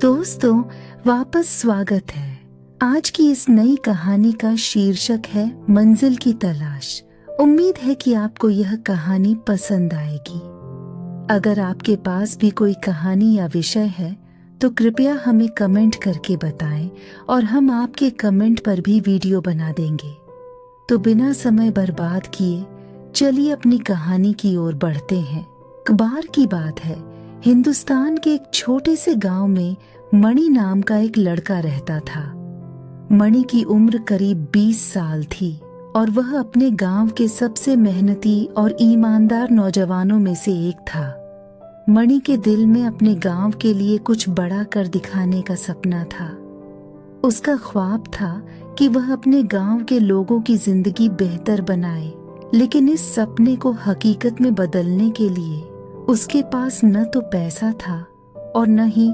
दोस्तों, वापस स्वागत है। आज की इस नई कहानी का शीर्षक है मंजिल की तलाश। उम्मीद है कि आपको यह कहानी पसंद आएगी। अगर आपके पास भी कोई कहानी या विषय है तो कृपया हमें कमेंट करके बताएं और हम आपके कमेंट पर भी वीडियो बना देंगे। तो बिना समय बर्बाद किए चलिए अपनी कहानी की ओर बढ़ते हैं। अखबार की बात है, हिंदुस्तान के एक छोटे से गांव में मणि नाम का एक लड़का रहता था। मणि की उम्र करीब 20 साल थी और वह अपने गांव के सबसे मेहनती और ईमानदार नौजवानों में से एक था। मणि के दिल में अपने गांव के लिए कुछ बड़ा कर दिखाने का सपना था। उसका ख्वाब था कि वह अपने गांव के लोगों की जिंदगी बेहतर बनाए, लेकिन इस सपने को हकीकत में बदलने के लिए उसके पास न तो पैसा था और न ही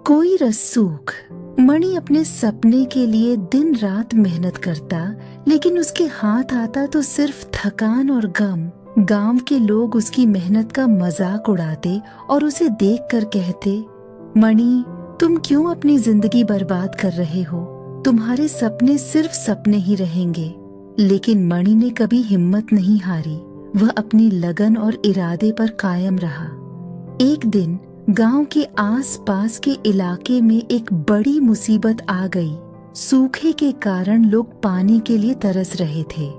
कोई रसूख। मणि अपने सपने के लिए दिन रात मेहनत करता, लेकिन उसके हाथ आता तो सिर्फ थकान और गम। गांव के लोग उसकी मेहनत का मजाक उड़ाते और उसे देखकर कहते, मणि, तुम क्यों अपनी जिंदगी बर्बाद कर रहे हो? तुम्हारे सपने सिर्फ सपने ही रहेंगे। लेकिन मणि ने कभी हिम्मत नहीं हारी। वह अपनी लगन और इरादे पर कायम रहा। एक दिन गांव के आस-पास के इलाके में एक बड़ी मुसीबत आ गई। सूखे के कारण लोग पानी के लिए तरस रहे थे।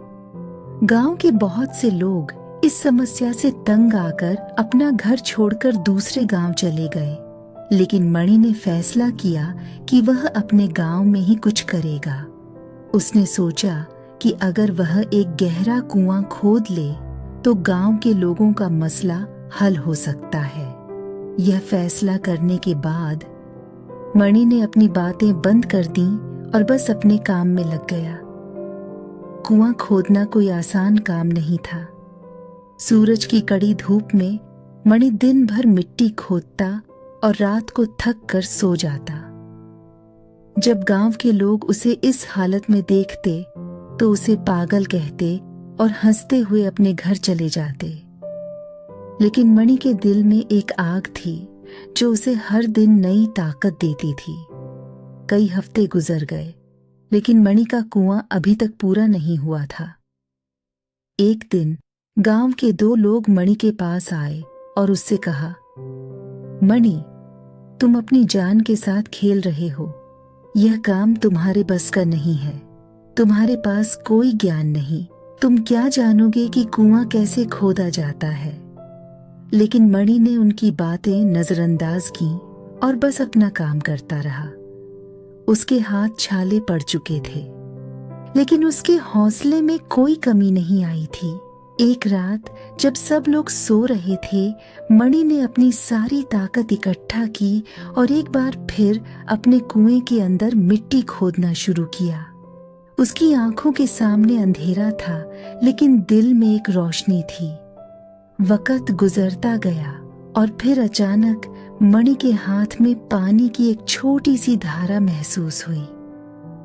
गांव के बहुत से लोग इस समस्या से तंग आकर अपना घर छोड़कर दूसरे गांव चले गए। लेकिन मणि ने फैसला किया कि वह अपने गांव में ही कुछ करेगा। उसने सोचा कि अगर वह एक गहरा कुआं खोद ले तो गांव के लोगों का मसला हल हो सकता है। यह फैसला करने के बाद मणि ने अपनी बातें बंद कर दी और बस अपने काम में लग गया। कुआं खोदना कोई आसान काम नहीं था। सूरज की कड़ी धूप में मणि दिन भर मिट्टी खोदता और रात को थक कर सो जाता। जब गांव के लोग उसे इस हालत में देखते तो उसे पागल कहते और हंसते हुए अपने घर चले जाते। लेकिन मणि के दिल में एक आग थी जो उसे हर दिन नई ताकत देती थी। कई हफ्ते गुजर गए, लेकिन मणि का कुआं अभी तक पूरा नहीं हुआ था। एक दिन गांव के 2 लोग मणि के पास आए और उससे कहा, मणि, तुम अपनी जान के साथ खेल रहे हो। यह काम तुम्हारे बस का नहीं है। तुम्हारे पास कोई ज्ञान नहीं। तुम क्या जानोगे कि कुआं कैसे खोदा जाता है? लेकिन मणि ने उनकी बातें नजरअंदाज की और बस अपना काम करता रहा। उसके हाथ छाले पड़ चुके थे, लेकिन उसके हौसले में कोई कमी नहीं आई थी। एक रात जब सब लोग सो रहे थे, मणि ने अपनी सारी ताकत इकट्ठा की और एक बार फिर अपने कुएं के अंदर मिट्टी खोदना शुरू किया। उसकी आंखों के सामने अंधेरा था, लेकिन दिल में एक रोशनी थी। वक्त गुजरता गया और फिर अचानक मणि के हाथ में पानी की एक छोटी सी धारा महसूस हुई।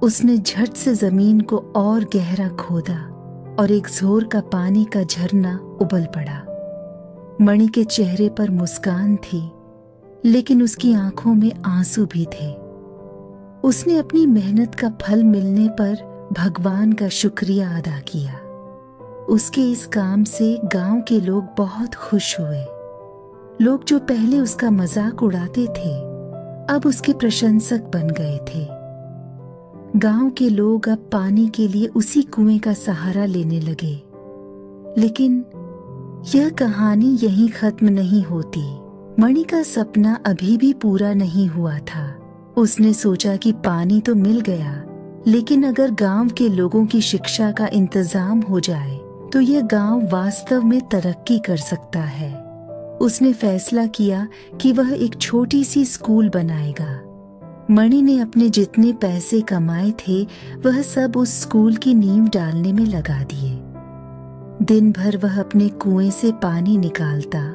उसने झट से जमीन को और गहरा खोदा और एक जोर का पानी का झरना उबल पड़ा। मणि के चेहरे पर मुस्कान थी, लेकिन उसकी आंखों में आंसू भी थे। उसने अपनी मेहनत का फल मिलने पर भगवान का शुक्रिया अदा किया। उसके इस काम से गांव के लोग बहुत खुश हुए। लोग जो पहले उसका मजाक उड़ाते थे, अब उसके प्रशंसक बन गए थे। गांव के लोग अब पानी के लिए उसी कुएं का सहारा लेने लगे। लेकिन यह कहानी यहीं खत्म नहीं होती। मणि का सपना अभी भी पूरा नहीं हुआ था। उसने सोचा कि पानी तो मिल गया, लेकिन अगर गांव के लोगों की शिक्षा का इंतजाम हो जाए तो यह गांव वास्तव में तरक्की कर सकता है। उसने फैसला किया कि वह एक छोटी सी स्कूल बनाएगा। मणि ने अपने जितने पैसे कमाए थे वह सब उस स्कूल की नींव डालने में लगा दिए। दिन भर वह अपने कुएं से पानी निकालता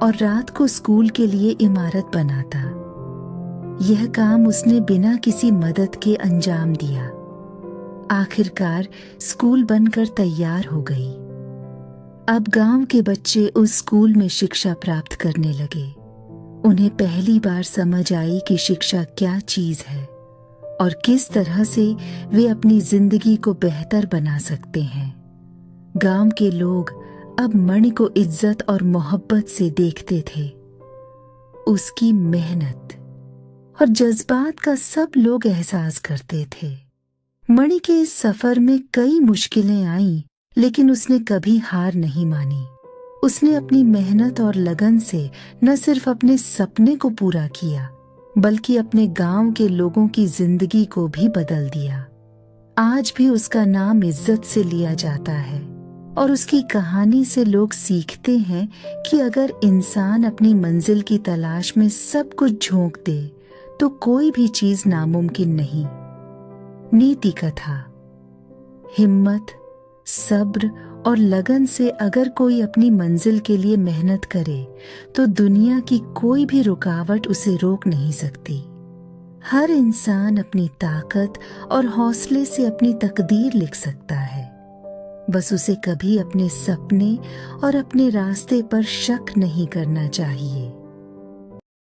और रात को स्कूल के लिए इमारत बनाता। यह काम उसने बिना किसी मदद के अंजाम दिया। आखिरकार स्कूल बनकर तैयार हो गई। अब गांव के बच्चे उस स्कूल में शिक्षा प्राप्त करने लगे। उन्हें पहली बार समझ आई कि शिक्षा क्या चीज है और किस तरह से वे अपनी जिंदगी को बेहतर बना सकते हैं। गांव के लोग अब मणि को इज्जत और मोहब्बत से देखते थे। उसकी मेहनत और जज्बात का सब लोग एहसास करते थे। मणि के इस सफर में कई मुश्किलें आईं, लेकिन उसने कभी हार नहीं मानी। उसने अपनी मेहनत और लगन से न सिर्फ अपने सपने को पूरा किया, बल्कि अपने गांव के लोगों की जिंदगी को भी बदल दिया। आज भी उसका नाम इज्जत से लिया जाता है और उसकी कहानी से लोग सीखते हैं कि अगर इंसान अपनी मंजिल की तलाश में सब कुछ झोंक दे तो कोई भी चीज नामुमकिन नहीं। नीति कथा। हिम्मत, सब्र और लगन से अगर कोई अपनी मंजिल के लिए मेहनत करे तो दुनिया की कोई भी रुकावट उसे रोक नहीं सकती। हर इंसान अपनी ताकत और हौसले से अपनी तकदीर लिख सकता है। बस उसे कभी अपने सपने और अपने रास्ते पर शक नहीं करना चाहिए।